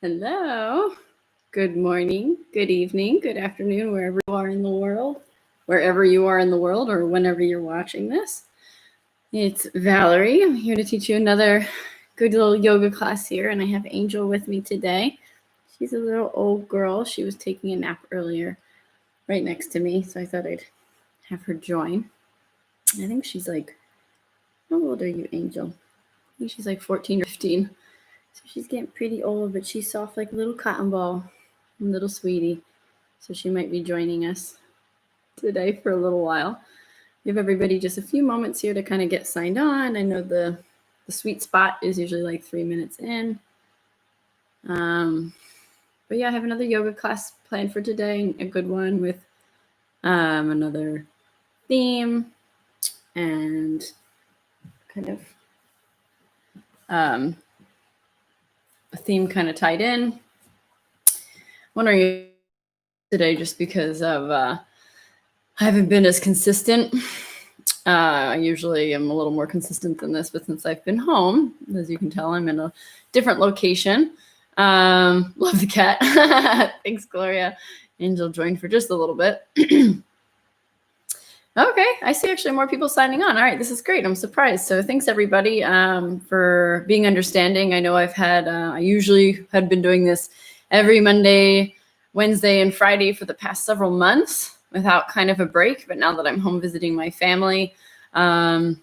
Hello. Good morning, good evening, good afternoon, wherever you are in the world, or whenever you're watching this. It's Valerie. I'm here to teach you another good little yoga class here, and I have Angel with me today. She's a little old girl. She was taking a nap earlier right next to me, so I thought I'd have her join. I think she's like, how old are you, Angel? I think she's like 14 or 15. So she's getting pretty old, but she's soft like a little cotton ball, little sweetie. So she might be joining us today for a little while. Give everybody just a few moments here to kind of get signed on. I know the sweet spot is usually like 3 minutes in. But yeah, I have another yoga class planned for today, a good one with another theme and kind of a theme kind of tied in. I'm wondering today just because of I haven't been as consistent. I usually am a little more consistent than this, but since I've been home, as you can tell, I'm in a different location. Love the cat. Thanks, Gloria. Angel joined for just a little bit. Okay, I see actually more people signing on. All right, this is great. I'm surprised. So thanks everybody for being understanding. I know I usually had been doing this every Monday, Wednesday, and Friday for the past several months without kind of a break. But now that I'm home visiting my family, I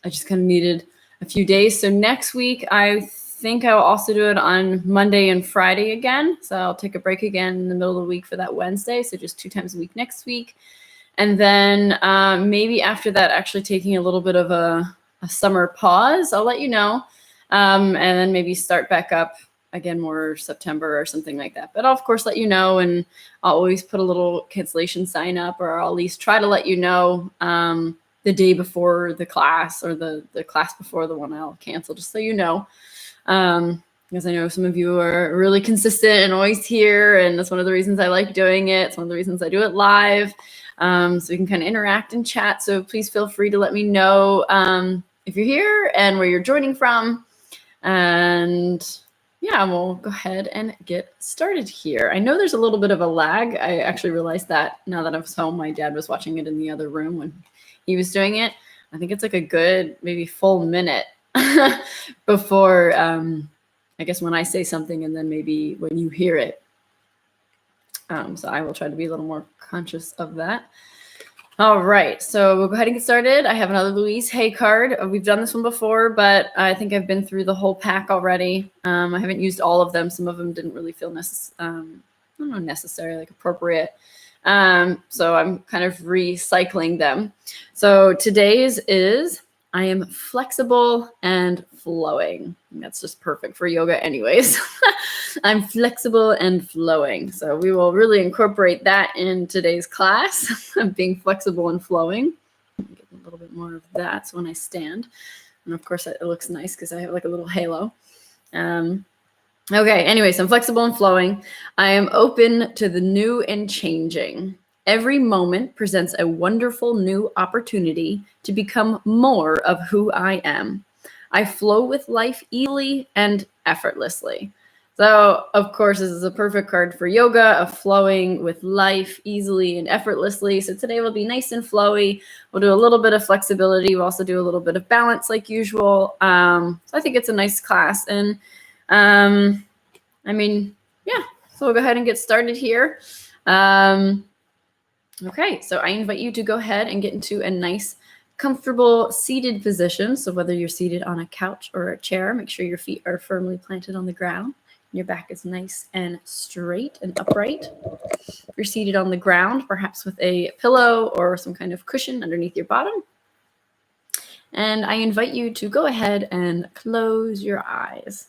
just kind of needed a few days. So next week, I think I'll also do it on Monday and Friday again. So I'll take a break again in the middle of the week for that Wednesday. So just 2 times a week next week. And then maybe after that, actually taking a little bit of a summer pause. I'll let you know. And then maybe start back up again more September or something like that. But I'll, of course, let you know. And I'll always put a little cancellation sign up, or I'll at least try to let you know the day before the class, or the class before the one I'll cancel, just so you know. Because I know some of you are really consistent and always here. And that's one of the reasons I like doing it. It's one of the reasons I do it live. So we can kind of interact and chat. So please feel free to let me know if you're here and where you're joining from. And yeah, we'll go ahead and get started here. I know there's a little bit of a lag. I actually realized that now that I was home. My dad was watching it in the other room when he was doing it. I think it's like a good maybe full minute before, I guess, when I say something and then maybe when you hear it. So I will try to be a little more conscious of that. All right, so we'll go ahead and get started. I have another Louise Hay card. We've done this one before, but I think I've been through the whole pack already. I haven't used all of them. Some of them didn't really feel necessary, like appropriate. So I'm kind of recycling them. So today's is I am flexible and flowing. That's just perfect for yoga anyways. I'm flexible and flowing. So we will really incorporate that in today's class of being flexible and flowing. Get a little bit more of that when I stand. And of course, it looks nice because I have like a little halo. Okay, anyways, I'm flexible and flowing. I am open to the new and changing. Every moment presents a wonderful new opportunity to become more of who I am. I flow with life easily and effortlessly. So, of course, this is a perfect card for yoga, of flowing with life easily and effortlessly. So today will be nice and flowy. We'll do a little bit of flexibility. We'll also do a little bit of balance like usual. So I think it's a nice class. And yeah, so we'll go ahead and get started here. Okay, so I invite you to go ahead and get into a nice, comfortable seated position. So whether you're seated on a couch or a chair, make sure your feet are firmly planted on the ground. Your back is nice and straight and upright. If you're seated on the ground, perhaps with a pillow or some kind of cushion underneath your bottom. And I invite you to go ahead and close your eyes.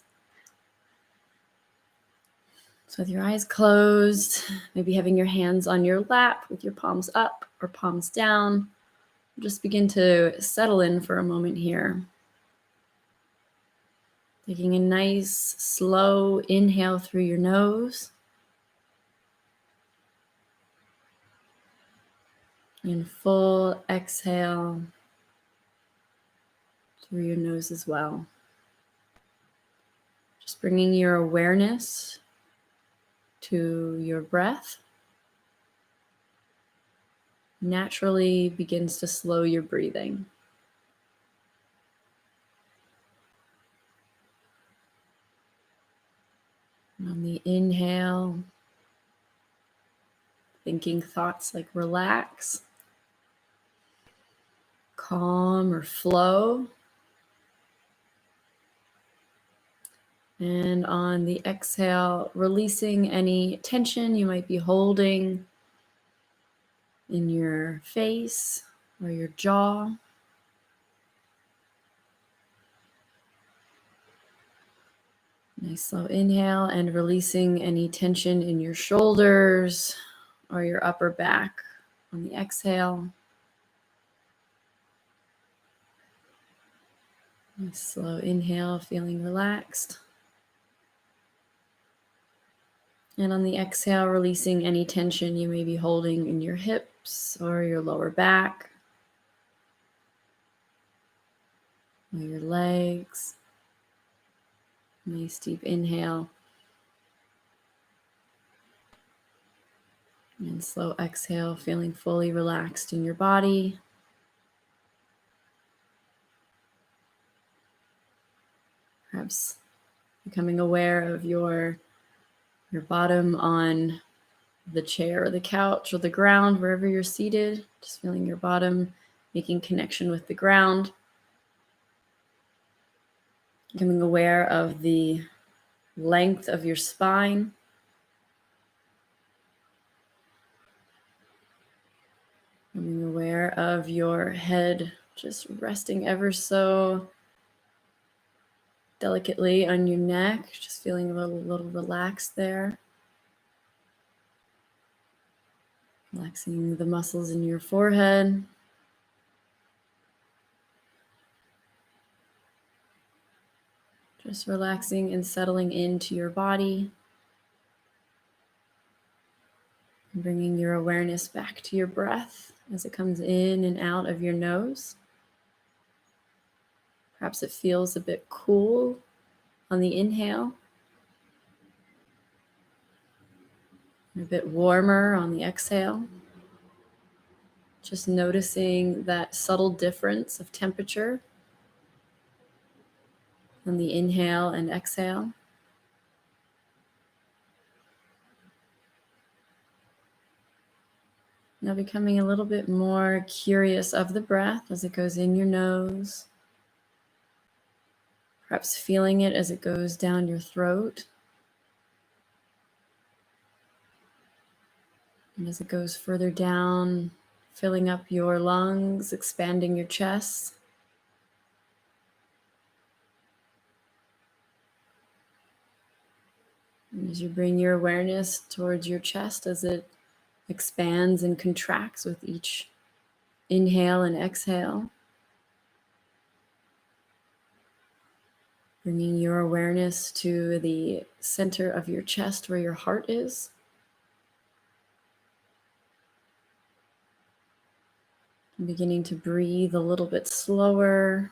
So with your eyes closed, maybe having your hands on your lap with your palms up or palms down, just begin to settle in for a moment here. Taking a nice, slow inhale through your nose. And full exhale through your nose as well. Just bringing your awareness to your breath naturally begins to slow your breathing. On the inhale, thinking thoughts like relax, calm, or flow. And on the exhale, releasing any tension you might be holding in your face or your jaw. Nice slow inhale and releasing any tension in your shoulders or your upper back on the exhale. Nice slow inhale, feeling relaxed. And on the exhale, releasing any tension you may be holding in your hips or your lower back or your legs. Nice deep inhale. And slow exhale, feeling fully relaxed in your body. Perhaps becoming aware of your bottom on the chair or the couch or the ground, wherever you're seated. Just feeling your bottom, making connection with the ground. Becoming aware of the length of your spine. Becoming aware of your head just resting ever so delicately on your neck, just feeling a little relaxed there. Relaxing the muscles in your forehead. Just relaxing and settling into your body. And bringing your awareness back to your breath as it comes in and out of your nose. Perhaps it feels a bit cool on the inhale. And a bit warmer on the exhale. Just noticing that subtle difference of temperature on the inhale and exhale. Now becoming a little bit more curious of the breath as it goes in your nose. Perhaps feeling it as it goes down your throat. And as it goes further down, filling up your lungs, expanding your chest. And as you bring your awareness towards your chest as it expands and contracts with each inhale and exhale. Bringing your awareness to the center of your chest where your heart is. And beginning to breathe a little bit slower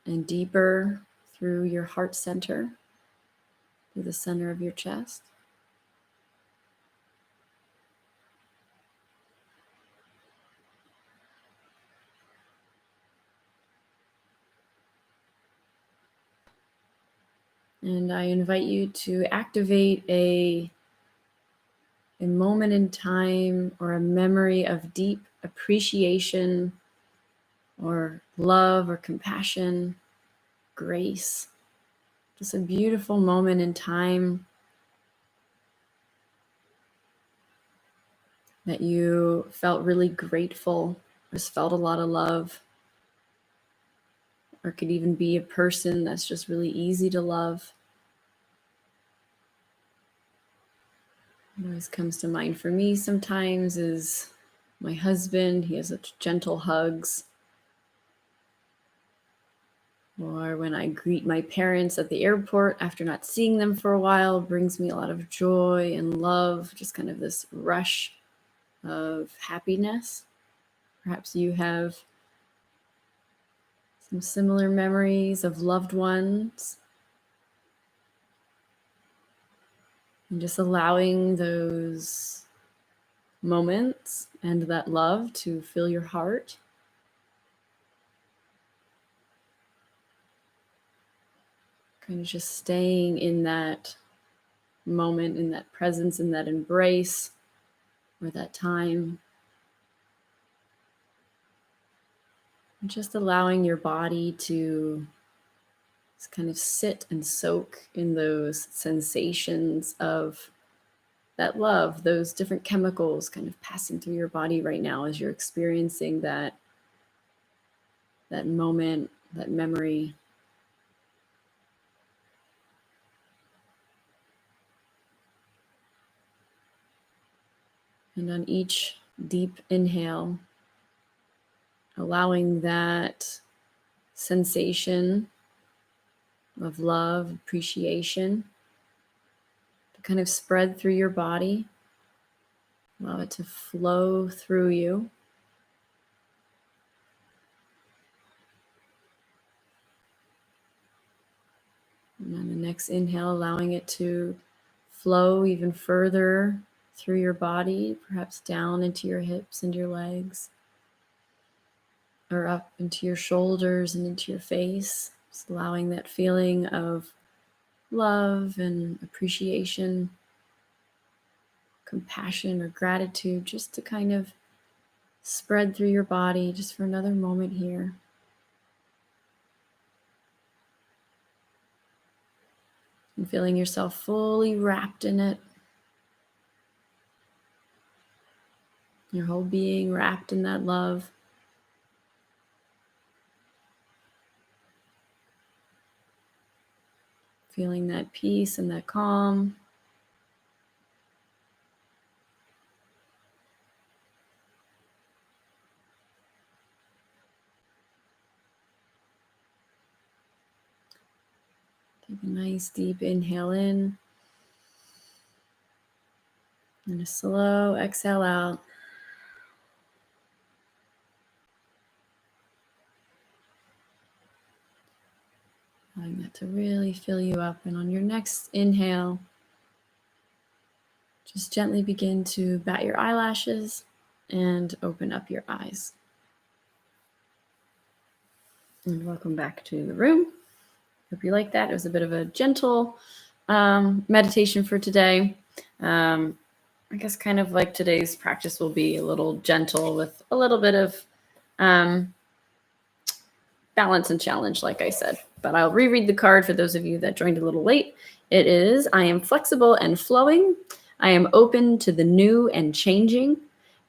and deeper through your heart center, through the center of your chest. And I invite you to activate a moment in time or a memory of deep appreciation or love or compassion, grace. Just a beautiful moment in time that you felt really grateful, just felt a lot of love, or it could even be a person that's just really easy to love. What always comes to mind for me sometimes is my husband. He has such gentle hugs. Or when I greet my parents at the airport after not seeing them for a while, brings me a lot of joy and love, just kind of this rush of happiness. Perhaps you have some similar memories of loved ones. And just allowing those moments and that love to fill your heart. Kind of just staying in that moment, in that presence, in that embrace, or that time. And just allowing your body to just kind of sit and soak in those sensations of that love, those different chemicals kind of passing through your body right now as you're experiencing that moment, that memory. And on each deep inhale, allowing that sensation of love, appreciation to kind of spread through your body. Allow it to flow through you. And on the next inhale, allowing it to flow even further through your body, perhaps down into your hips and your legs, or up into your shoulders and into your face. Just allowing that feeling of love and appreciation, compassion or gratitude just to kind of spread through your body just for another moment here. And feeling yourself fully wrapped in it. Your whole being wrapped in that love. Feeling that peace and that calm. Take a nice deep inhale in. And a slow exhale out. Allowing that to really fill you up. And on your next inhale, just gently begin to bat your eyelashes and open up your eyes. And welcome back to the room. Hope you like that. It was a bit of a gentle meditation for today. I guess kind of like today's practice will be a little gentle with a little bit of balance and challenge, like I said. But I'll reread the card for those of you that joined a little late. It is, I am flexible and flowing. I am open to the new and changing.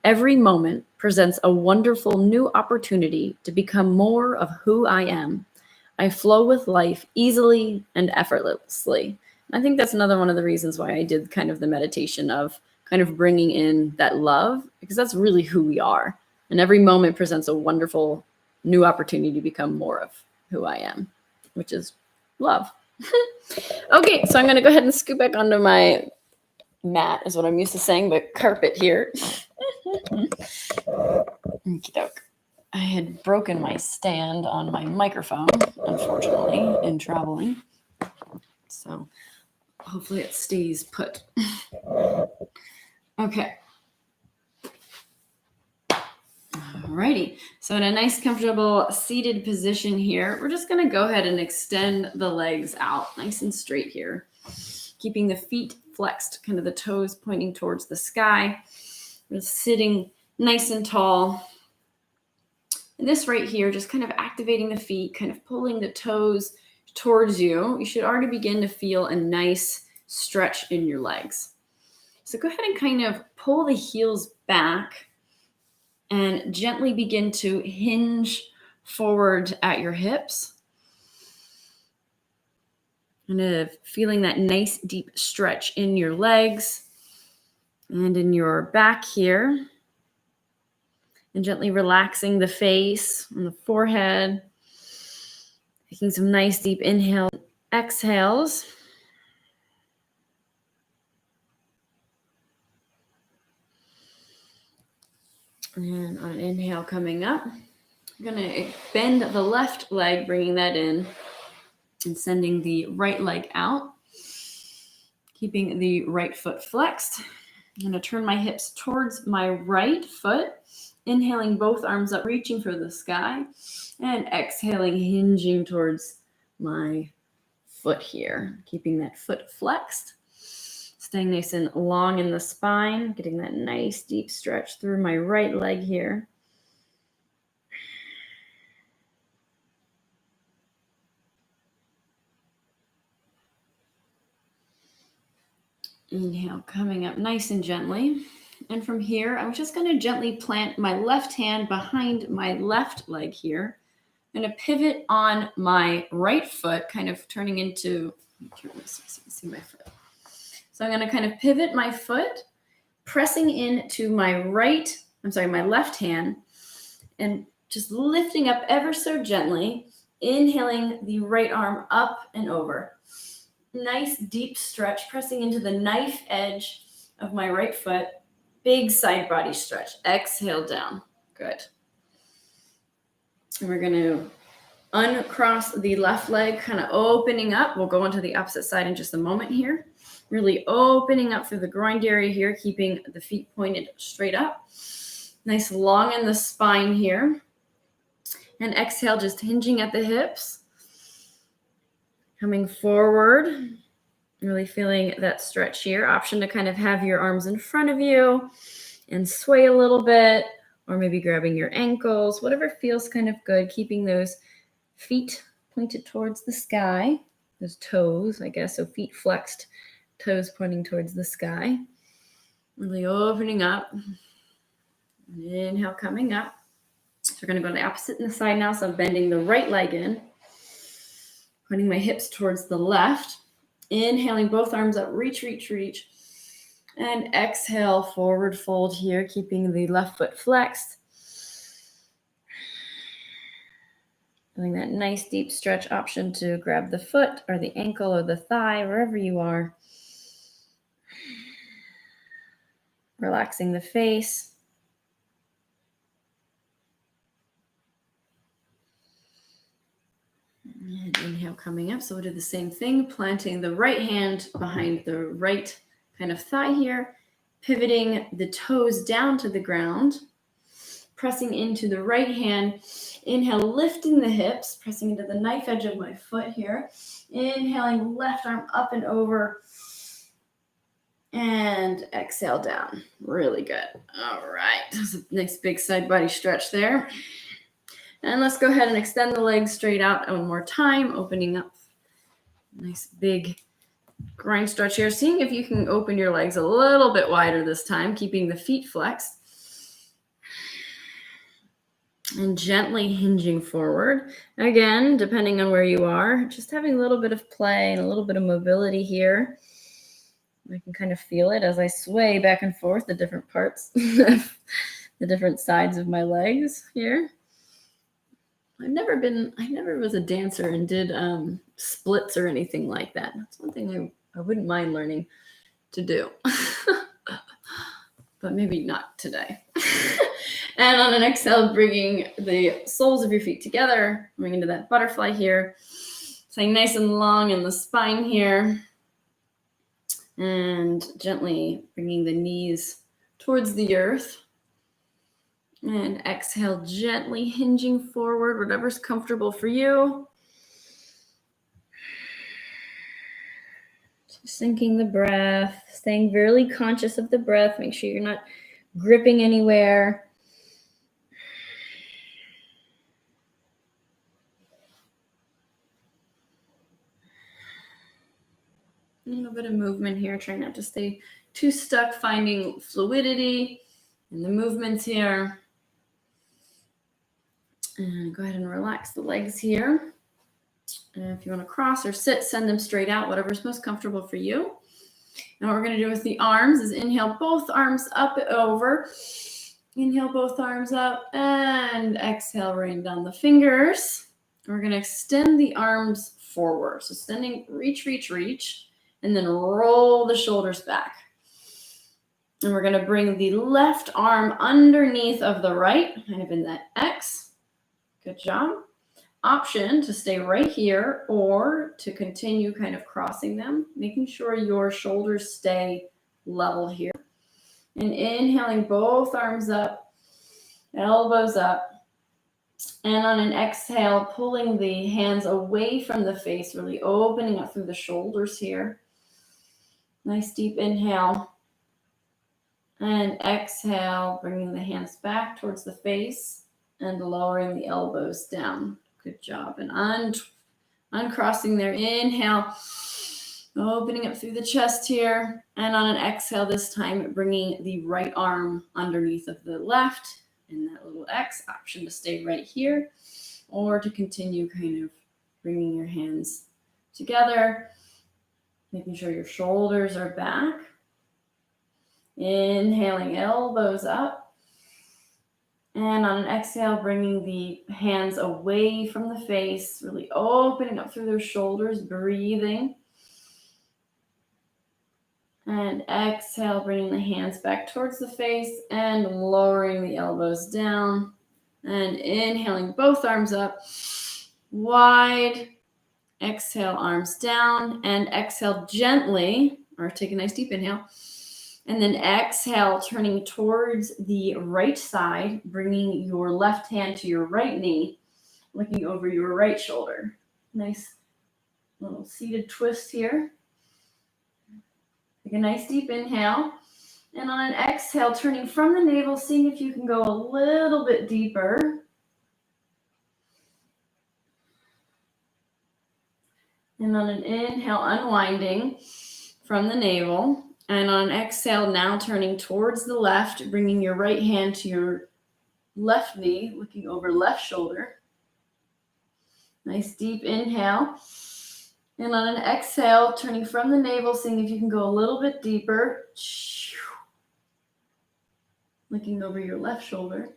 Every moment presents a wonderful new opportunity to become more of who I am. I flow with life easily and effortlessly. I think that's another one of the reasons why I did kind of the meditation of kind of bringing in that love, because that's really who we are. And every moment presents a wonderful new opportunity to become more of who I am, which is love. Okay, so I'm going to go ahead and scoot back onto my mat, is what I'm used to saying, but carpet here. Okey-doke. I had broken my stand on my microphone, unfortunately, in traveling. So hopefully it stays put. Okay. Alrighty. So in a nice, comfortable seated position here, we're just going to go ahead and extend the legs out nice and straight here, keeping the feet flexed, kind of the toes pointing towards the sky. We're sitting nice and tall. And this right here, just kind of activating the feet, kind of pulling the toes towards you. You should already begin to feel a nice stretch in your legs. So go ahead and kind of pull the heels back and gently begin to hinge forward at your hips. And feeling that nice deep stretch in your legs and in your back here. And gently relaxing the face and the forehead. Taking some nice deep inhale, exhales. And on an inhale coming up, I'm going to bend the left leg, bringing that in and sending the right leg out. Keeping the right foot flexed. I'm going to turn my hips towards my right foot. Inhaling both arms up, reaching for the sky. And exhaling, hinging towards my foot here. Keeping that foot flexed. Staying nice and long in the spine. Getting that nice deep stretch through my right leg here. Inhale, coming up nice and gently. And from here, I'm just going to gently plant my left hand behind my left leg here. I'm going to pivot on my right foot, kind of turning into, turn this so you can see my foot. So I'm going to kind of pivot my foot, pressing into my my left hand, and just lifting up ever so gently, inhaling the right arm up and over. Nice deep stretch, pressing into the knife edge of my right foot. Big side body stretch. Exhale down. Good. And we're going to uncross the left leg, kind of opening up. We'll go onto the opposite side in just a moment here. Really opening up through the groin area here, keeping the feet pointed straight up. Nice long in the spine here. And exhale, just hinging at the hips. Coming forward, really feeling that stretch here. Option to kind of have your arms in front of you and sway a little bit, or maybe grabbing your ankles, whatever feels kind of good, keeping those feet pointed towards the sky, those toes, I guess, so feet flexed, toes pointing towards the sky. Really opening up. Inhale, coming up. So we're going to go to the opposite side now, so I'm bending the right leg in. Pointing my hips towards the left. Inhaling both arms up, reach, reach, reach. And exhale, forward fold here, keeping the left foot flexed. Doing that nice deep stretch, option to grab the foot or the ankle or the thigh, wherever you are. Relaxing the face. And inhale, coming up. So we'll do the same thing, planting the right hand behind the right kind of thigh here, pivoting the toes down to the ground, pressing into the right hand. Inhale, lifting the hips, pressing into the knife edge of my foot here. Inhaling, left arm up and over. And exhale down. Really good. All right. That's a nice big side body stretch there. And let's go ahead and extend the legs straight out one more time, opening up. Nice big groin stretch here. Seeing if you can open your legs a little bit wider this time, keeping the feet flexed. And gently hinging forward. Again, depending on where you are, just having a little bit of play and a little bit of mobility here. I can kind of feel it as I sway back and forth the different parts, the different sides of my legs here. I never was a dancer and did splits or anything like that. That's one thing I wouldn't mind learning to do, but maybe not today. And on an exhale, bringing the soles of your feet together, coming into that butterfly here, staying nice and long in the spine here, and gently bringing the knees towards the earth. And exhale, gently hinging forward, whatever's comfortable for you. Just syncing the breath, staying really conscious of the breath. Make sure you're not gripping anywhere. A little bit of movement here. Try not to stay too stuck, finding fluidity in the movements here. And go ahead and relax the legs here. And if you want to cross or sit, send them straight out, whatever's most comfortable for you. And what we're going to do with the arms is inhale both arms up and over. Inhale both arms up and exhale, rain down the fingers. We're going to extend the arms forward. So extending, reach, reach, reach. And then roll the shoulders back. And we're going to bring the left arm underneath of the right, kind of in that X. Good job. option to stay right here or to continue kind of crossing them, making sure your shoulders stay level here. And inhaling both arms up, elbows up. And on an exhale, pulling the hands away from the face, really opening up through the shoulders here. Nice deep inhale. And exhale, bringing the hands back towards the face and lowering the elbows down. Good job. And uncrossing there. Inhale, opening up through the chest here. And on an exhale this time, bringing the right arm underneath of the left. And that little X, option to stay right here or to continue kind of bringing your hands together, making sure your shoulders are back. Inhaling, elbows up. And on an exhale, bringing the hands away from the face, really opening up through their shoulders, breathing. And exhale, bringing the hands back towards the face and lowering the elbows down. And inhaling, both arms up, wide. Exhale, arms down. And exhale gently, or take a nice deep inhale. And then exhale, turning towards the right side, bringing your left hand to your right knee, looking over your right shoulder. Nice little seated twist here. Take a nice deep inhale. And on an exhale, turning from the navel, seeing if you can go a little bit deeper. And on an inhale, unwinding from the navel. And on an exhale, now turning towards the left, bringing your right hand to your left knee, looking over left shoulder. Nice deep inhale. And on an exhale, turning from the navel, seeing if you can go a little bit deeper. Looking over your left shoulder.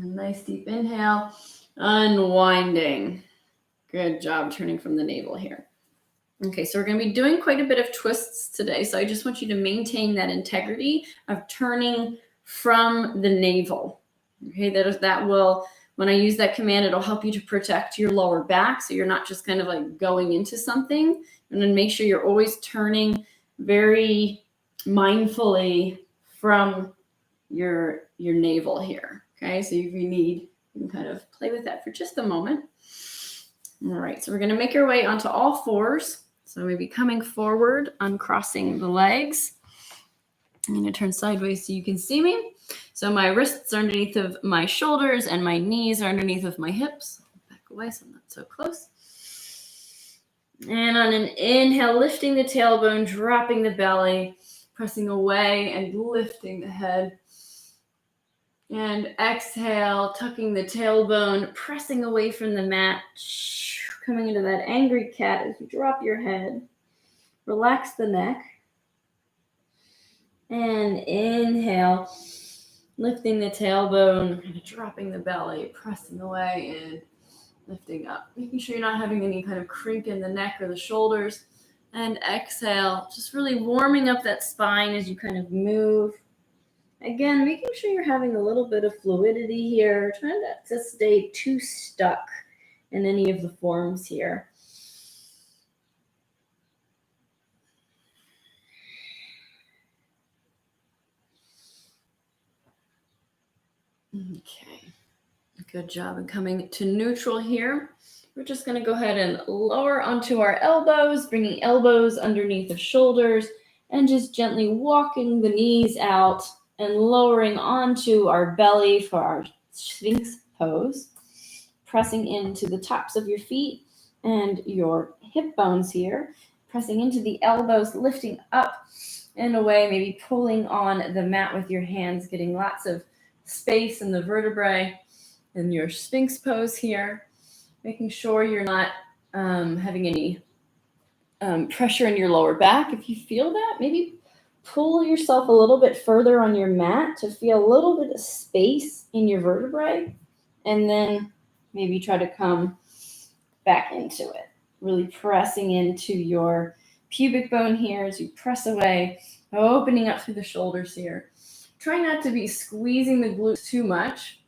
And nice deep inhale. Unwinding. Good job turning from the navel here. Okay, so we're going to be doing quite a bit of twists today. So I just want you to maintain that integrity of turning from the navel. Okay, that will, when I use that command, it'll help you to protect your lower back. So you're not just kind of like going into something. And then make sure you're always turning very mindfully from your navel here. Okay, so if you need, you can kind of play with that for just a moment. All right, so we're going to make our way onto all fours. So maybe coming forward, uncrossing the legs. I'm going to turn sideways so you can see me. So my wrists are underneath of my shoulders and my knees are underneath of my hips. Back away so I'm not so close. And on an inhale, lifting the tailbone, dropping the belly, pressing away and lifting the head. And exhale, tucking the tailbone, pressing away from the mat, coming into that angry cat as you drop your head. Relax the neck. And inhale, lifting the tailbone, kind of dropping the belly, pressing away and lifting up. Making sure you're not having any kind of crink in the neck or the shoulders. And exhale, just really warming up that spine as you kind of move. Again, making sure you're having a little bit of fluidity here. Trying not to stay too stuck in any of the forms here. Okay, good job. And coming to neutral here, we're just going to go ahead and lower onto our elbows, bringing elbows underneath the shoulders, and just gently walking the knees out and lowering onto our belly for our Sphinx pose. Pressing into the tops of your feet and your hip bones here. Pressing into the elbows, lifting up and away, maybe pulling on the mat with your hands, getting lots of space in the vertebrae in your Sphinx pose here. Making sure you're not having any pressure in your lower back. If you feel that, maybe pull yourself a little bit further on your mat to feel a little bit of space in your vertebrae. And then maybe try to come back into it. Really pressing into your pubic bone here as you press away, opening up through the shoulders here. Try not to be squeezing the glutes too much.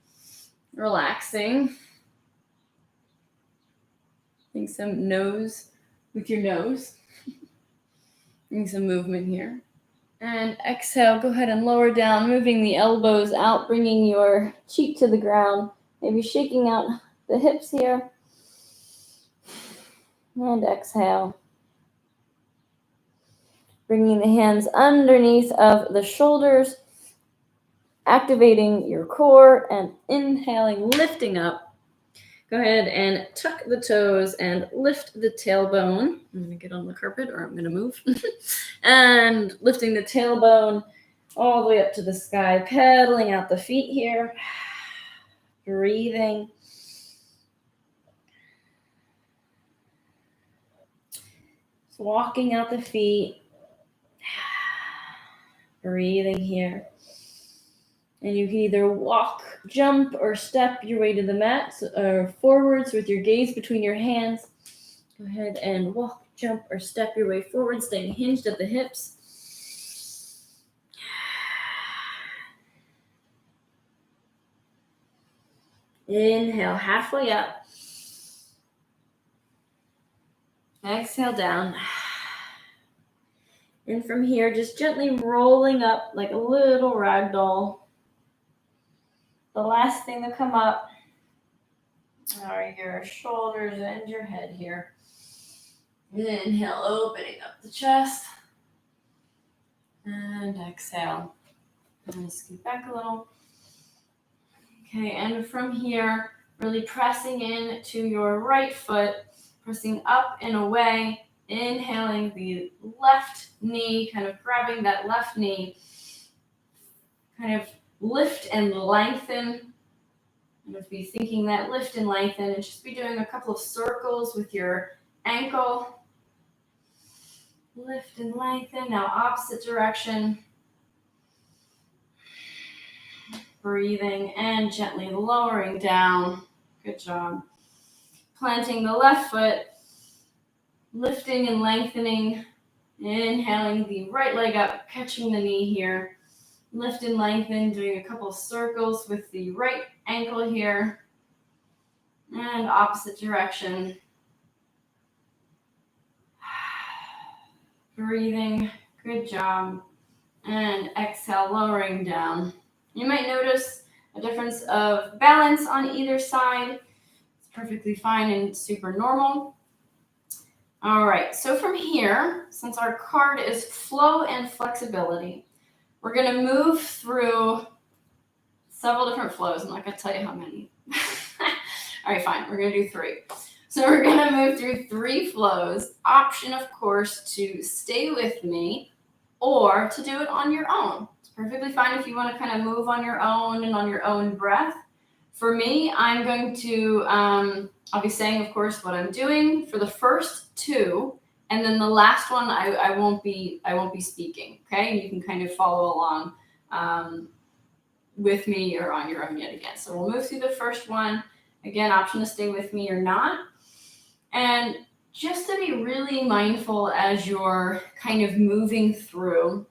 Relaxing. Doing some nose with your nose. Doing some movement here. And exhale, go ahead and lower down, moving the elbows out, bringing your cheek to the ground, maybe shaking out the hips here. And exhale. Bringing the hands underneath of the shoulders, activating your core, and inhaling, lifting up. Go ahead and tuck the toes and lift the tailbone. I'm going to get on the carpet or I'm going to move. And lifting the tailbone all the way up to the sky, pedaling out the feet here. Breathing. Walking out the feet. Breathing here. And you can either walk, jump, or step your way to the mat, or forwards with your gaze between your hands. Go ahead and walk, jump, or step your way forward, staying hinged at the hips. Inhale, halfway up. Exhale down. And from here, just gently rolling up like a little rag doll. The last thing to come up are your shoulders and your head here. Inhale, opening up the chest. And exhale. I'm going to scoot back a little. Okay, and from here, really pressing in to your right foot, pressing up and away, inhaling the left knee, kind of grabbing that left knee, kind of lift and lengthen. And if be thinking that lift and lengthen, and just be doing a couple of circles with your ankle. Lift and lengthen. Now opposite direction. Breathing and gently lowering down. Good job. Planting the left foot, lifting and lengthening. Inhaling the right leg up, catching the knee here. Lift and lengthen, doing a couple of circles with the right ankle here. And opposite direction. Breathing, good job. And exhale, lowering down. You might notice a difference of balance on either side. It's perfectly fine and super normal. All right, so from here, since our card is flow and flexibility, we're going to move through several different flows. I'm not going to tell you how many. All right, fine. We're going to do 3. So we're going to move through 3 flows. Option, of course, to stay with me or to do it on your own. It's perfectly fine if you want to kind of move on your own and on your own breath. For me, I'm going to, I'll be saying, of course, what I'm doing for the first 2. And then the last one, I won't be speaking, okay? You can kind of follow along with me or on your own yet again. So we'll move through the first one. Again, option to stay with me or not. And just to be really mindful as you're kind of moving through,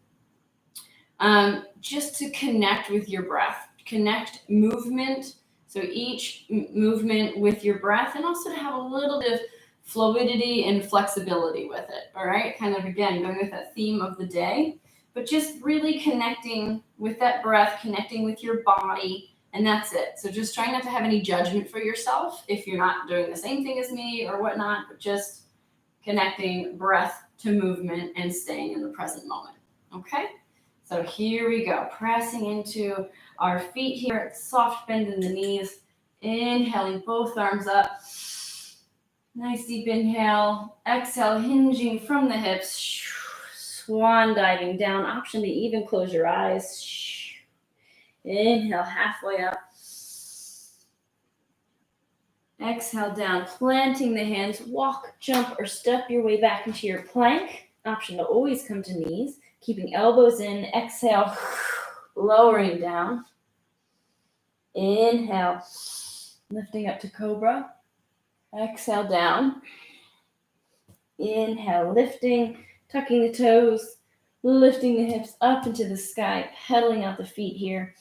just to connect with your breath, connect movement. So each movement with your breath, and also to have a little bit of fluidity and flexibility with it, all right? Kind of, again, going with that theme of the day, but just really connecting with that breath, connecting with your body, and that's it. So just trying not to have any judgment for yourself if you're not doing the same thing as me or whatnot, but just connecting breath to movement and staying in the present moment, okay? So here we go, pressing into our feet here, soft bend in the knees, inhaling both arms up. Nice deep inhale. Exhale, hinging from the hips. Swan diving down. Option to even close your eyes. Inhale, halfway up. Exhale down, planting the hands. Walk, jump, or step your way back into your plank. Option to always come to knees. Keeping elbows in. Exhale, lowering down. Inhale, lifting up to cobra. Exhale down. Inhale, lifting, tucking the toes, lifting the hips up into the sky, pedaling out the feet here.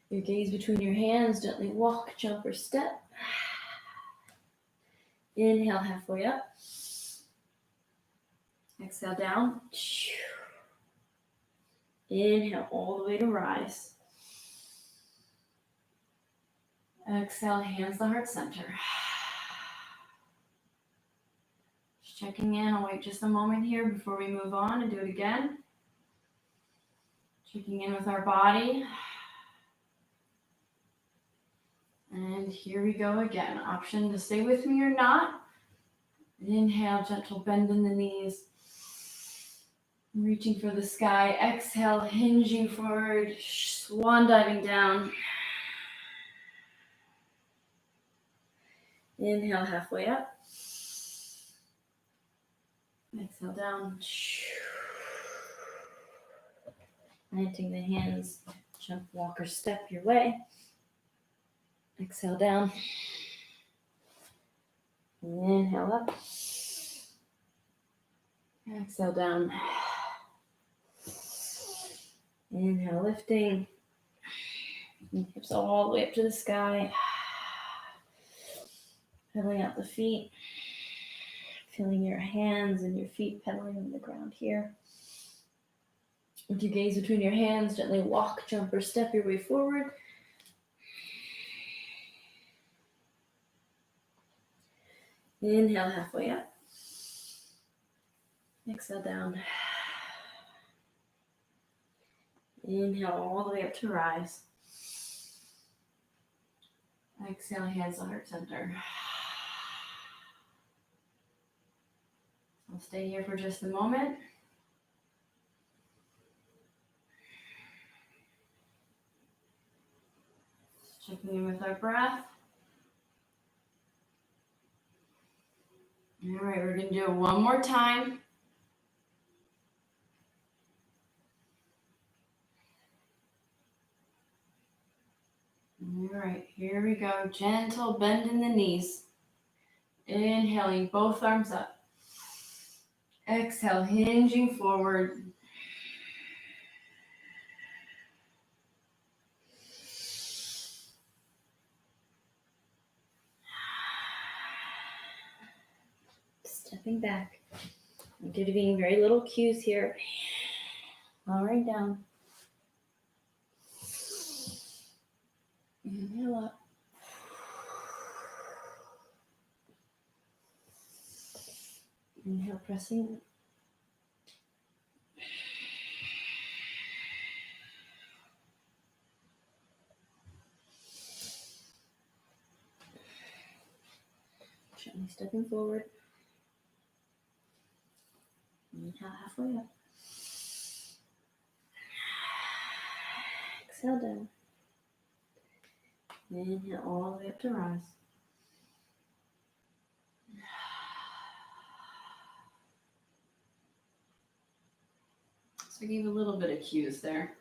Your gaze between your hands, gently walk, jump, or step. Inhale halfway up. Exhale down. Inhale all the way to rise. Exhale, hands to heart center. Just checking in. I'll wait just a moment here before we move on and do it again. Checking in with our body. And here we go again. Option to stay with me or not. Inhale, gentle bend in the knees. Reaching for the sky. Exhale, hinging forward. Swan diving down. Inhale, halfway up. Exhale down. Planting the hands. Jump, walk, or step your way. Exhale down. Inhale up. Exhale down. Inhale, lifting. Hips all the way up to the sky. Pedaling out the feet. Feeling your hands and your feet pedaling on the ground here. With your gaze between your hands, gently walk, jump, or step your way forward. Inhale, halfway up. Exhale down. Inhale all the way up to rise. Exhale, hands to heart center. I'll stay here for just a moment. Checking in with our breath. All right, we're going to do it one more time. All right, here we go. Gentle bend in the knees. Inhaling, both arms up. Exhale, hinging forward. Stepping back. I'm giving very little cues here. Lowering down. Inhale up. Inhale, pressing. Gently stepping forward. Inhale, halfway up. Exhale down. Inhale all the way up to rise. So I gave a little bit of cues there.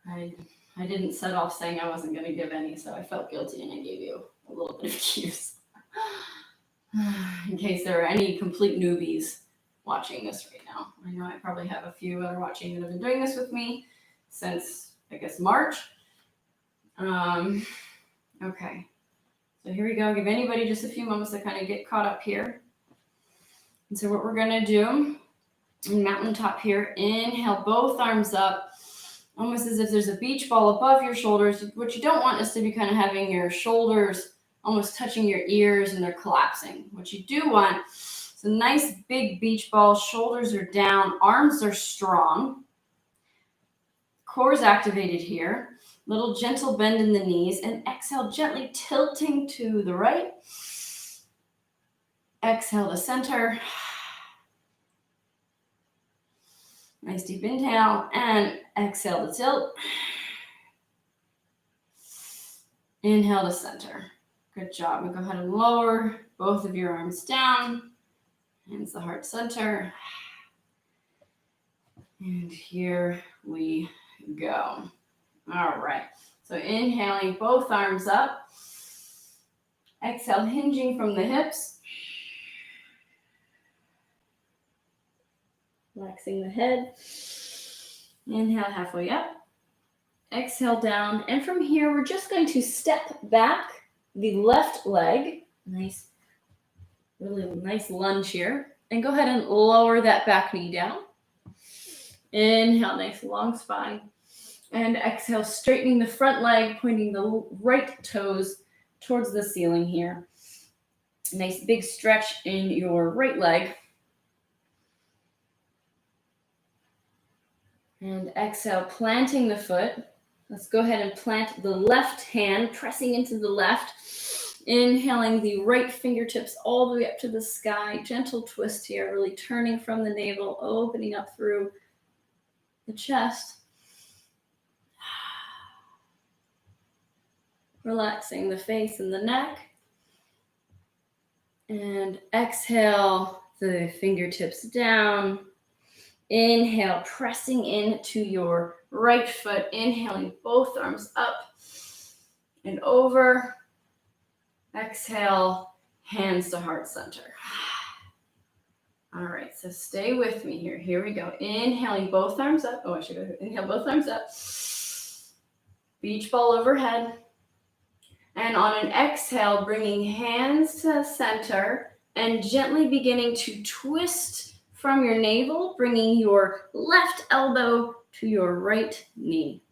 I didn't set off saying I wasn't going to give any, so I felt guilty and I gave you a little bit of cues. In case there are any complete newbies watching this right now. I know I probably have a few that are watching that have been doing this with me since, I guess, March. Okay. So here we go. Give anybody just a few moments to kind of get caught up here. And so what we're going to do in mountaintop here, inhale both arms up, almost as if there's a beach ball above your shoulders. What you don't want is to be kind of having your shoulders almost touching your ears and they're collapsing. What you do want is a nice big beach ball. Shoulders are down, arms are strong. Core is activated here. Little gentle bend in the knees and exhale, gently tilting to the right. Exhale to center. Nice deep inhale and exhale to tilt. Inhale to center. Good job. And go ahead and lower both of your arms down. Hands to heart center. And here we go. All right. So inhaling both arms up. Exhale, hinging from the hips. Relaxing the head. Inhale halfway up. exhale down. And from here, we're just going to step back the left leg. Nice, really nice lunge here. And go ahead and lower that back knee down. Inhale, nice long spine. And exhale, straightening the front leg, pointing the right toes towards the ceiling here. Nice big stretch in your right leg. And exhale, planting the foot. Let's go ahead and plant the left hand, pressing into the left. Inhaling the right fingertips all the way up to the sky. Gentle twist here, really turning from the navel, opening up through the chest. Relaxing the face and the neck. And exhale, the fingertips down. Inhale, pressing into your right foot. Inhaling both arms up and over. Exhale, hands to heart center. All right, so stay with me here. Here we go. Inhaling both arms up. Oh, I should go. Inhale both arms up. Beach ball overhead. And on an exhale, bringing hands to center and gently beginning to twist from your navel, bringing your left elbow to your right knee.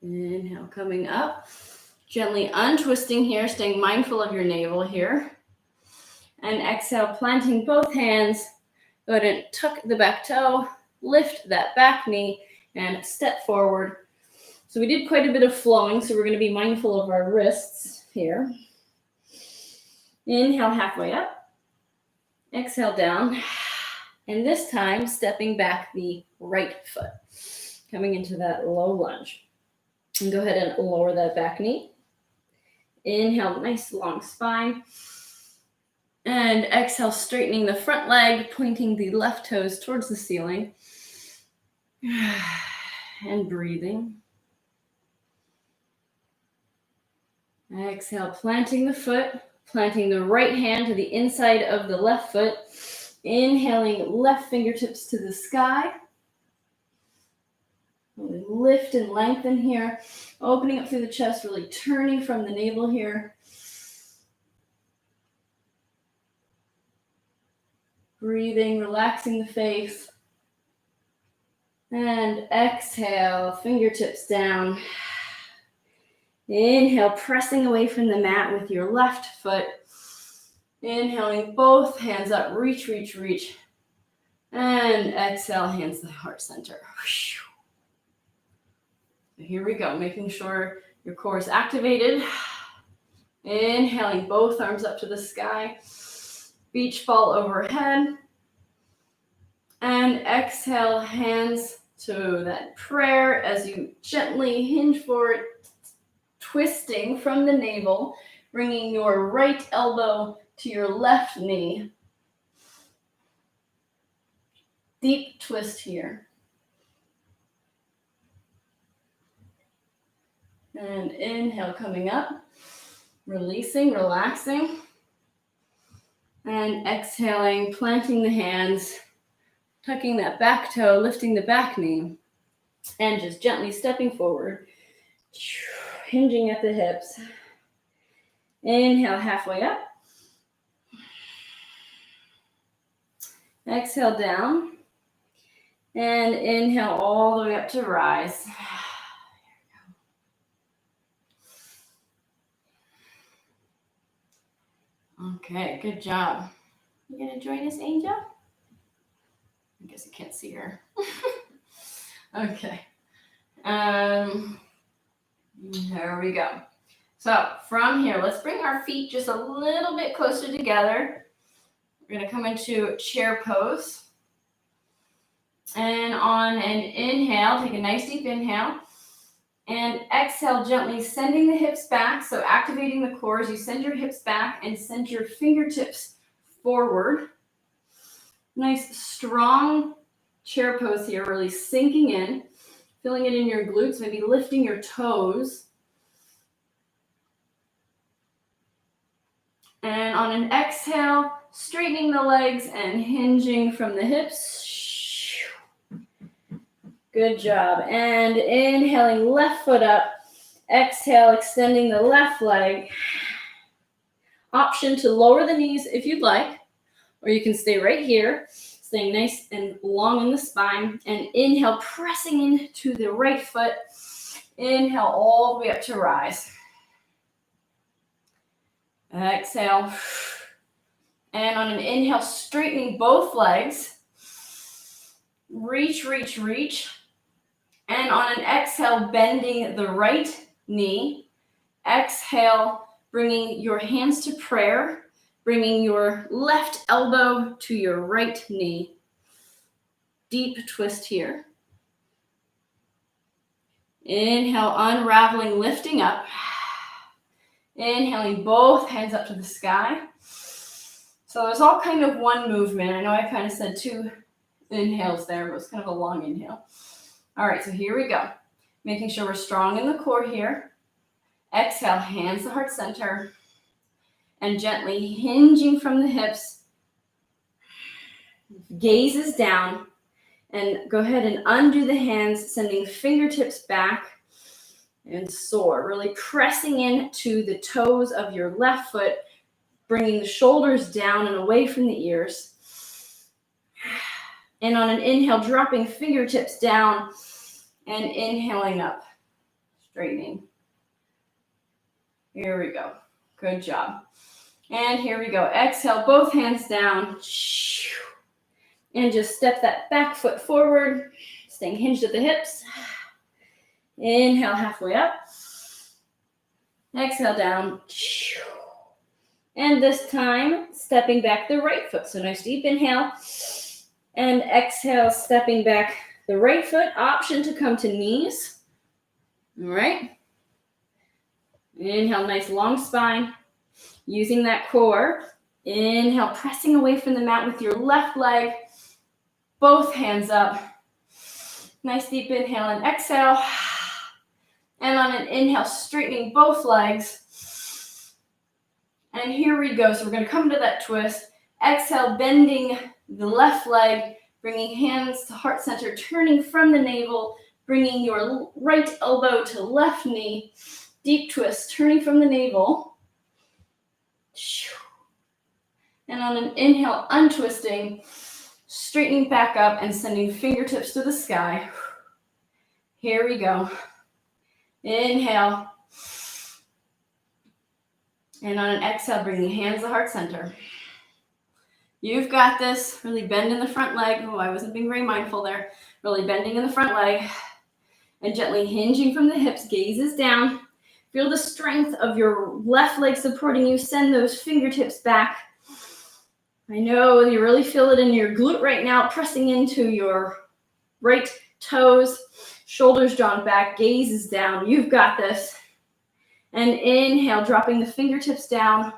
Inhale, coming up. Gently untwisting here, staying mindful of your navel here. And exhale, planting both hands. Go ahead and tuck the back toe. Lift that back knee and step forward. So we did quite a bit of flowing, so we're going to be mindful of our wrists here. Inhale, halfway up. Exhale, down. And this time, stepping back the right foot. Coming into that low lunge. And go ahead and lower that back knee. Inhale, nice long spine. And exhale, straightening the front leg, pointing the left toes towards the ceiling. And breathing. Exhale, planting the foot, planting the right hand to the inside of the left foot. Inhaling, left fingertips to the sky. Really lift and lengthen here. Opening up through the chest, really turning from the navel here. Breathing, relaxing the face. And exhale, fingertips down. Inhale, pressing away from the mat with your left foot. Inhaling both hands up, reach, reach, reach. And exhale, hands to the heart center. So here we go, making sure your core is activated. Inhaling both arms up to the sky. Beach ball overhead. And exhale, hands to that prayer as you gently hinge forward, twisting from the navel, bringing your right elbow to your left knee. Deep twist here. And inhale, coming up, releasing, relaxing. And exhaling, planting the hands, tucking that back toe, lifting the back knee, and just gently stepping forward, hinging at the hips. Inhale, halfway up. Exhale, down. And inhale all the way up to rise. Okay, good job. You gonna join us, Angel? I guess I can't see her. Okay. There we go. So from here, let's bring our feet just a little bit closer together. We're gonna come into chair pose. And on an inhale, take a nice deep inhale. And exhale, gently sending the hips back. So activating the core as you send your hips back and send your fingertips forward. Nice, strong chair pose here, really sinking in, feeling it in your glutes, maybe lifting your toes. And on an exhale, straightening the legs and hinging from the hips. Good job. And inhaling, left foot up. Exhale, extending the left leg. Option to lower the knees if you'd like, or you can stay right here, staying nice and long in the spine. And inhale, pressing into the right foot. Inhale all the way up to rise. Exhale. And on an inhale, straightening both legs. Reach, reach, reach. And on an exhale, bending the right knee. Exhale, bringing your hands to prayer. Bringing your left elbow to your right knee. Deep twist here. Inhale, unraveling, lifting up. Inhaling both hands up to the sky. So there's all kind of one movement. I know I kind of said 2 inhales there, but it's kind of a long inhale. All right, so here we go. Making sure we're strong in the core here. Exhale, hands to heart center. And gently hinging from the hips. Gazes down. And go ahead and undo the hands, sending fingertips back. And soar, really pressing into the toes of your left foot, bringing the shoulders down and away from the ears. And on an inhale, dropping fingertips down and inhaling up, straightening. Here we go. Good job. And here we go. Exhale, both hands down. And just step that back foot forward, staying hinged at the hips. Inhale, halfway up. Exhale, down. And this time, stepping back the right foot. So nice deep inhale. And exhale, stepping back the right foot. Option to come to knees. All right. Inhale, nice long spine. Using that core. Inhale, pressing away from the mat with your left leg. Both hands up. Nice deep inhale and exhale. And on an inhale, straightening both legs. And here we go. So we're going to come to that twist. Exhale, bending the left leg, bringing hands to heart center, turning from the navel, bringing your right elbow to left knee. Deep twist, turning from the navel. And on an inhale, untwisting, straightening back up and sending fingertips to the sky. Here we go. Inhale. And on an exhale, bring the hands to heart center. You've got this. Really bend in the front leg. Oh, I wasn't being very mindful there. Really bending in the front leg. And gently hinging from the hips, gazes down. Feel the strength of your left leg supporting you. Send those fingertips back. I know you really feel it in your glute right now, pressing into your right toes. Shoulders drawn back, gazes down. You've got this. And inhale, dropping the fingertips down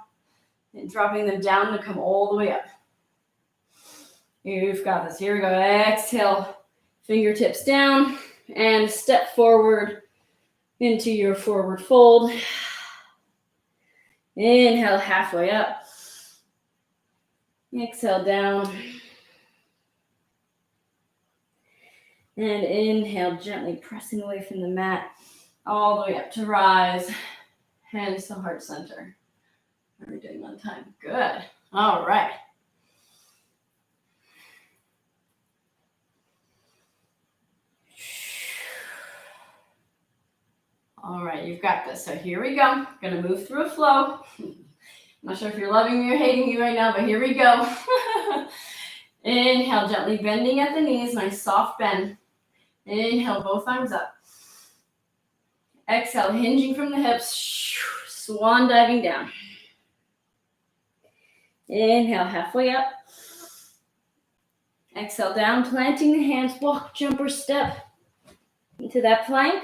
and dropping them down to come all the way up. You've got this. Here we go. Exhale, fingertips down and step forward into your forward fold. Inhale, halfway up. Exhale, down. And inhale, gently pressing away from the mat, all the way up to rise. Hands to heart center. How are we doing on time? Good. All right. All right, you've got this. So here we go. Going to move through a flow. I'm not sure if you're loving me or hating me right now, but here we go. Inhale, gently bending at the knees. Nice soft bend. Inhale, both arms up. Exhale, hinging from the hips. Swan diving down. Inhale, halfway up. Exhale, down, planting the hands. Walk, jump, or step into that plank.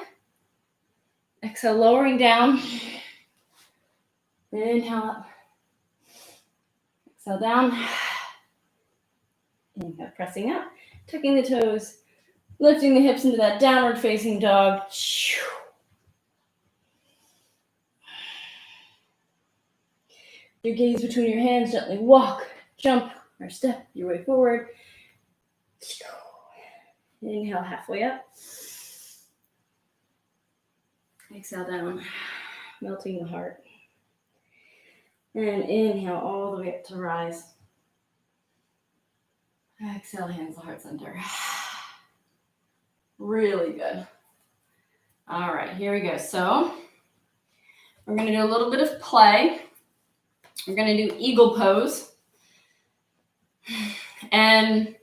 Exhale, lowering down. Inhale up. Exhale, down. Inhale, pressing up. Tucking the toes. Lifting the hips into that downward facing dog. your gaze between your hands, gently walk, jump, or step your way forward. Inhale halfway up. Exhale down, melting the heart. And inhale all the way up to rise. Exhale, hands to heart center. Really good. All right, here we go. So we're going to do a little bit of play. We're going to do eagle pose. And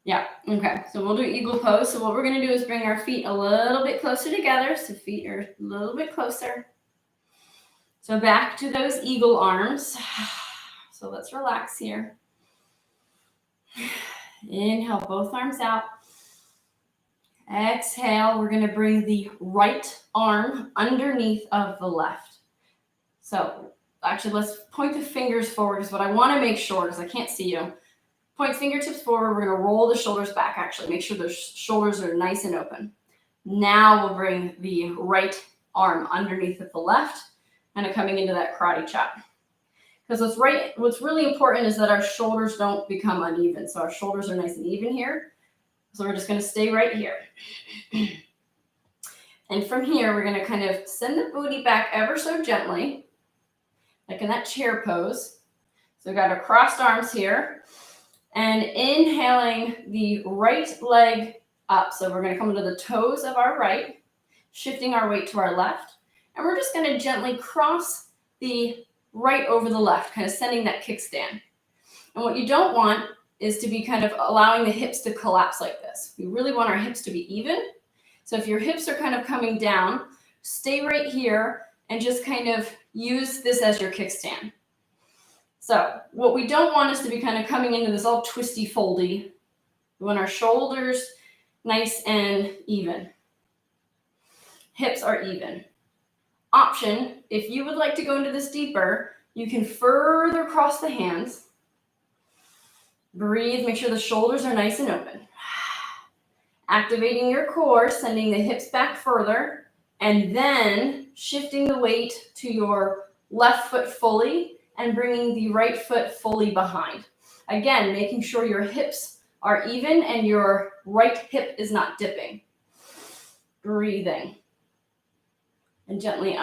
yeah, okay. So we'll do eagle pose. So what we're going to do is bring our feet a little bit closer together. So feet are a little bit closer. So back to those eagle arms. So let's relax here. Inhale, both arms out. Exhale, we're going to bring the right arm underneath of the left. So actually, let's point the fingers forward because what I want to make sure, because I can't see you, point fingertips forward. We're going to roll the shoulders back, actually. Make sure the shoulders are nice and open. Now we'll bring the right arm underneath of the left, kind of coming into that karate chop. Because what's really important is that our shoulders don't become uneven. So our shoulders are nice and even here. So we're just going to stay right here. And from here, we're going to kind of send the booty back ever so gently, like in that chair pose. So we've got our crossed arms here. And inhaling the right leg up. So we're going to come into the toes of our right, shifting our weight to our left. And we're just going to gently cross the right over the left, kind of sending that kickstand. And what you don't want is to be kind of allowing the hips to collapse like this. We really want our hips to be even. So if your hips are kind of coming down, stay right here and just kind of use this as your kickstand. So what we don't want is to be kind of coming into this all twisty foldy. We want our shoulders nice and even. Hips are even. Option, if you would like to go into this deeper, you can further cross the hands. Breathe, make sure the shoulders are nice and open. Activating your core, sending the hips back further, and then shifting the weight to your left foot fully and bringing the right foot fully behind. Again, making sure your hips are even and your right hip is not dipping. Breathing. And gently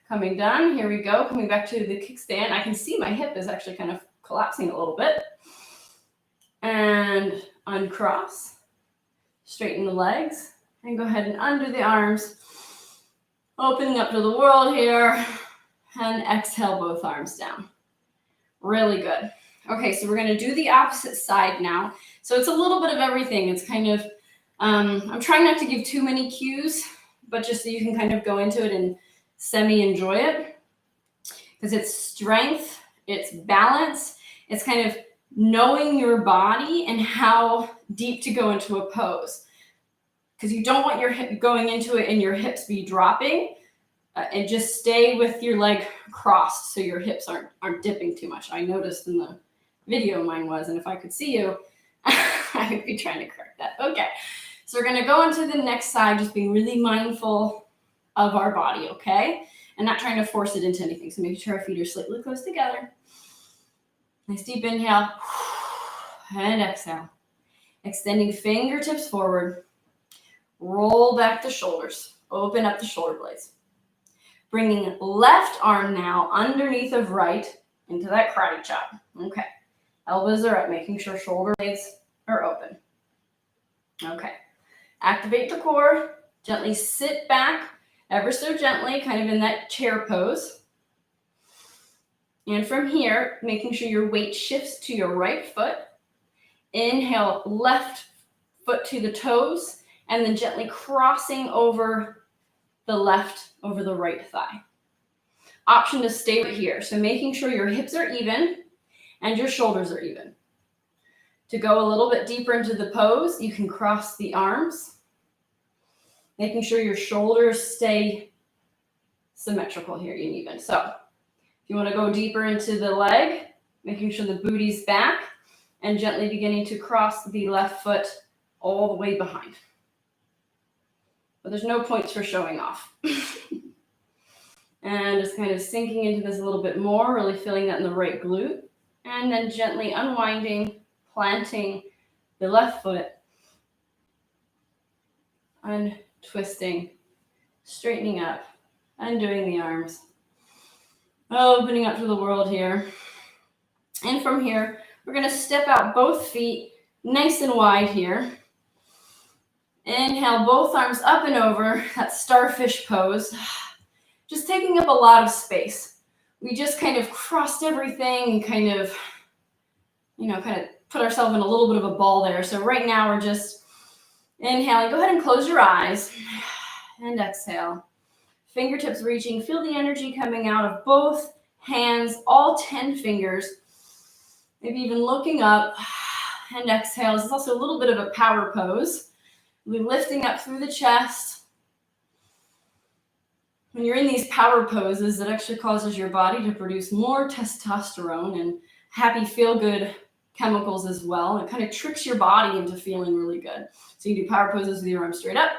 coming down. Here we go. Coming back to the kickstand. I can see my hip is actually kind of collapsing a little bit. And uncross. Straighten the legs. And go ahead and undo the arms. Opening up to the world here. And exhale both arms down. Really good. Okay, so we're going to do the opposite side now. So it's a little bit of everything. It's kind of, I'm trying not to give too many cues, but just so you can kind of go into it and semi-enjoy it. Because it's strength, it's balance, it's kind of knowing your body and how deep to go into a pose. Because you don't want your hip going into it and your hips be dropping. And just stay with your leg crossed so your hips aren't dipping too much. I noticed in the video mine was, and if I could see you, I would be trying to correct that. Okay, so we're going to go into the next side, just being really mindful of our body, okay? And not trying to force it into anything. So making sure our feet are slightly close together. Nice deep inhale and exhale. Extending fingertips forward. Roll back the shoulders. Open up the shoulder blades. Bringing left arm now underneath of right into that karate chop. Okay. Elbows are up, making sure shoulder blades are open. Okay. Activate the core. Gently sit back ever so gently, kind of in that chair pose. And from here, making sure your weight shifts to your right foot. Inhale, left foot to the toes, and then gently crossing over the left over the right thigh. Option to stay right here. So making sure your hips are even and your shoulders are even. To go a little bit deeper into the pose, you can cross the arms, making sure your shoulders stay symmetrical here and even. So if you want to go deeper into the leg, making sure the booty's back and gently beginning to cross the left foot all the way behind. But there's no points for showing off. And just kind of sinking into this a little bit more, really feeling that in the right glute. And then gently unwinding, planting the left foot, untwisting, straightening up, undoing the arms, opening up to the world here. And from here, we're going to step out both feet nice and wide here. Inhale, both arms up and over, that starfish pose. Just taking up a lot of space. We just kind of crossed everything and kind of put ourselves in a little bit of a ball there. So right now we're just inhaling. Go ahead and close your eyes and exhale. Fingertips reaching. Feel the energy coming out of both hands, all 10 fingers. Maybe even looking up and exhale. This is also a little bit of a power pose. We're lifting up through the chest. When you're in these power poses, it actually causes your body to produce more testosterone and happy feel-good chemicals as well. It kind of tricks your body into feeling really good. So you can do power poses with your arms straight up,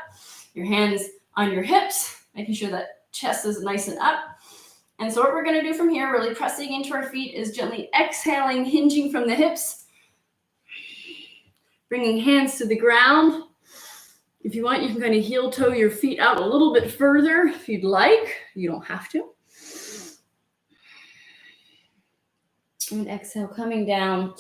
your hands on your hips, making sure that chest is nice and up. And so what we're going to do from here, really pressing into our feet, is gently exhaling, hinging from the hips, bringing hands to the ground. If you want, you can kind of heel toe your feet out a little bit further if you'd like. You don't have to. And exhale, coming down.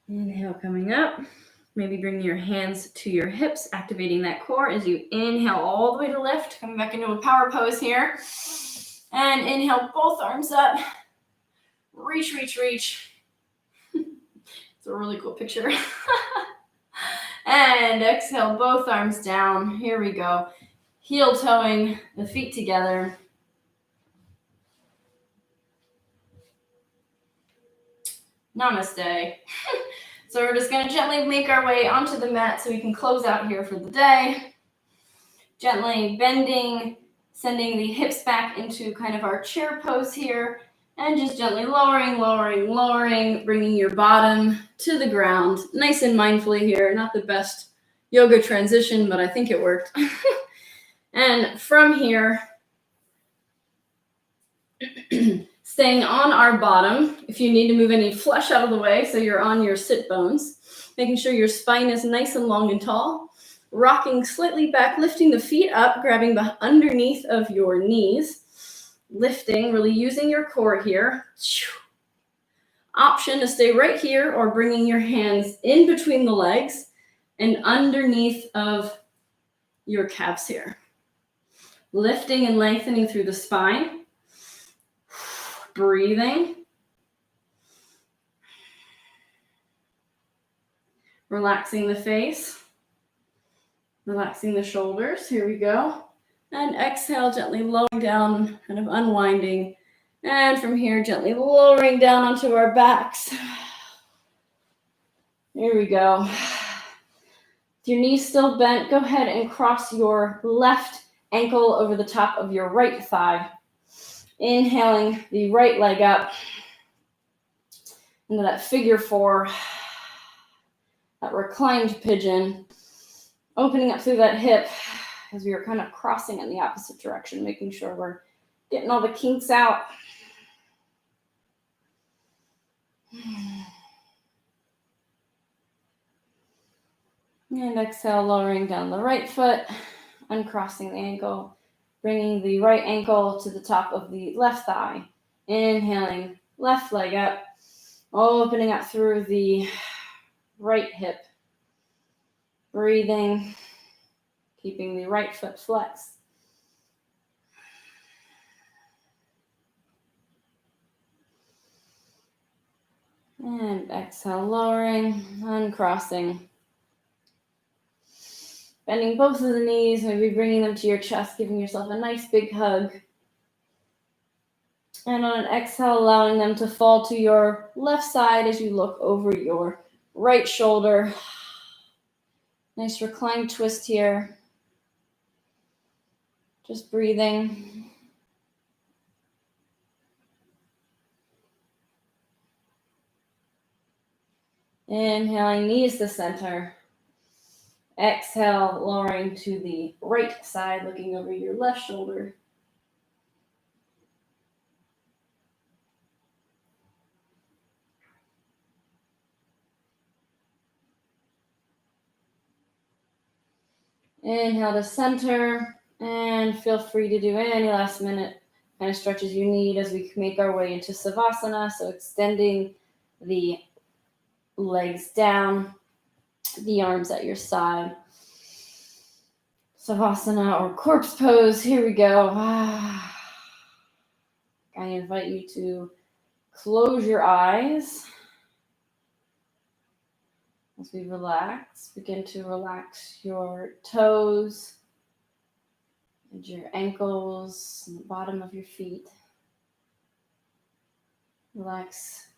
Inhale, coming up. Maybe bring your hands to your hips, activating that core as you inhale all the way to lift. Coming back into a power pose here. And inhale, both arms up. Reach, reach, reach. It's a really cool picture. And exhale, both arms down. Here we go. Heel toeing the feet together. Namaste. So we're just going to gently make our way onto the mat so we can close out here for the day. Gently bending, sending the hips back into kind of our chair pose here. And just gently lowering, lowering, lowering, bringing your bottom to the ground. Nice and mindfully here. Not the best yoga transition, but I think it worked. And from here, staying on our bottom. If you need to move any flesh out of the way, so you're on your sit bones, making sure your spine is nice and long and tall. Rocking slightly back, lifting the feet up, grabbing underneath of your knees. Lifting, really using your core here. Option to stay right here or bringing your hands in between the legs and underneath of your calves here. Lifting and lengthening through the spine. Breathing. Relaxing the face. Relaxing the shoulders. Here we go. And exhale, gently lowering down, kind of unwinding. And from here, gently lowering down onto our backs. Here we go. If your knee's still bent, go ahead and cross your left ankle over the top of your right thigh. Inhaling the right leg up into that figure four, that reclined pigeon. Opening up through that hip as we are kind of crossing in the opposite direction, making sure we're getting all the kinks out. And exhale, lowering down the right foot, uncrossing the ankle, bringing the right ankle to the top of the left thigh. Inhaling, left leg up, opening up through the right hip. Breathing, keeping the right foot flexed. And exhale, lowering, uncrossing. Bending both of the knees, maybe bringing them to your chest, giving yourself a nice big hug. And on an exhale, allowing them to fall to your left side as you look over your right shoulder. Nice reclined twist here. Just breathing. Inhaling, knees to center. Exhale, lowering to the right side, looking over your left shoulder. Inhale to center, and feel free to do any last minute kind of stretches you need as we make our way into Savasana. So extending the legs down, the arms at your side. Savasana or corpse pose. Here we go. I invite you to close your eyes as we relax. Begin to relax your toes and your ankles and the bottom of your feet. Relax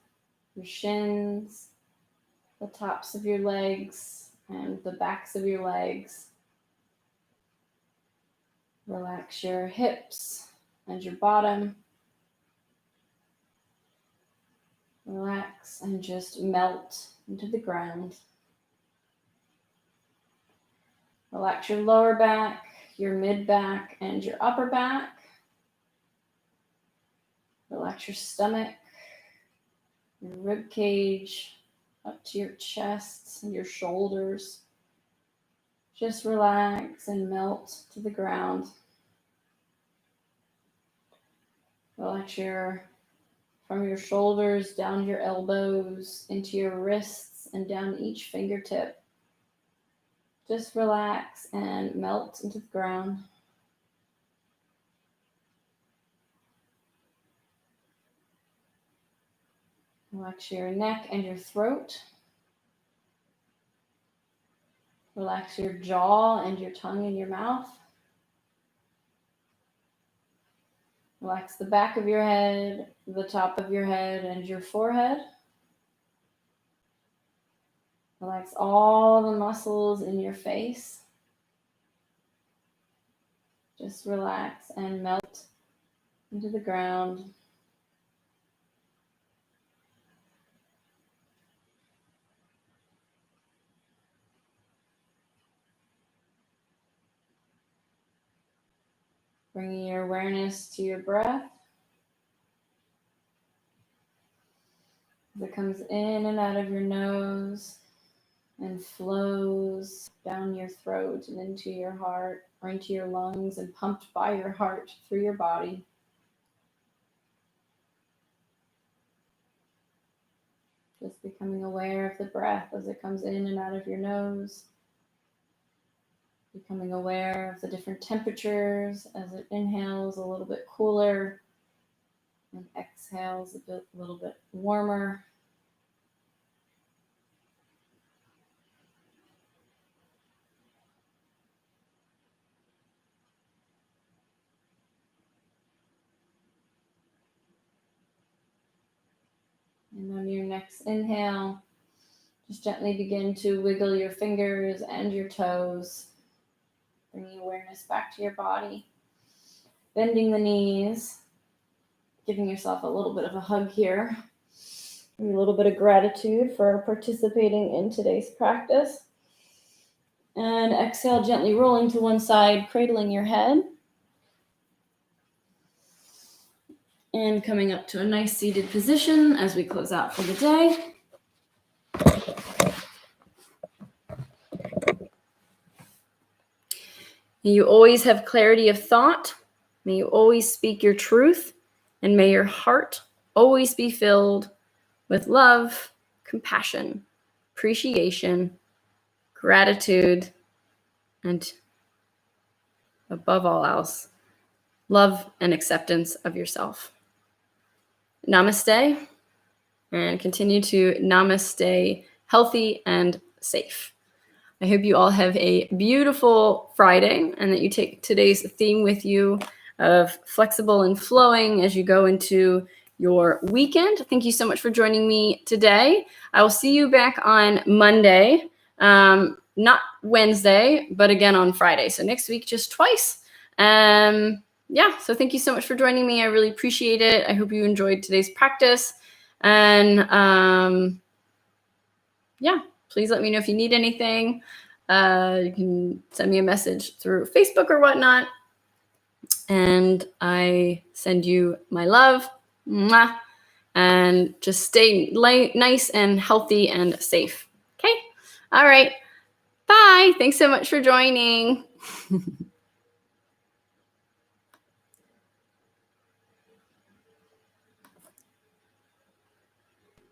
your shins, the tops of your legs, and the backs of your legs. Relax your hips and your bottom. Relax and just melt into the ground. Relax your lower back, your mid back, and your upper back. Relax your stomach, your rib cage, up to your chest and your shoulders. Just relax and melt to the ground. Relax from your shoulders down your elbows, into your wrists, and down each fingertip. Just relax and melt into the ground. Relax your neck and your throat. Relax your jaw and your tongue in your mouth. Relax the back of your head, the top of your head, and your forehead. Relax all the muscles in your face. Just relax and melt into the ground. Bringing your awareness to your breath. As it comes in and out of your nose and flows down your throat and into your heart or into your lungs and pumped by your heart through your body. Just becoming aware of the breath as it comes in and out of your nose. Becoming aware of the different temperatures as it inhales a little bit cooler and exhales a little bit warmer. And on your next inhale, just gently begin to wiggle your fingers and your toes, bringing awareness back to your body. Bending the knees, giving yourself a little bit of a hug here. A little bit of gratitude for participating in today's practice. And exhale, gently rolling to one side, cradling your head. And coming up to a nice seated position as we close out for the day. May you always have clarity of thought. May you always speak your truth. And may your heart always be filled with love, compassion, appreciation, gratitude, and above all else, love and acceptance of yourself. Namaste, and continue to namaste healthy and safe. I hope you all have a beautiful Friday and that you take today's theme with you of flexible and flowing as you go into your weekend. Thank you so much for joining me today. I will see you back on Monday, not Wednesday, but again on Friday. So next week, just twice. So thank you so much for joining me. I really appreciate it. I hope you enjoyed today's practice. And yeah, please let me know if you need anything. You can send me a message through Facebook or whatnot. And I send you my love. Mwah. And just stay nice and healthy and safe. Okay? All right. Bye. Thanks so much for joining.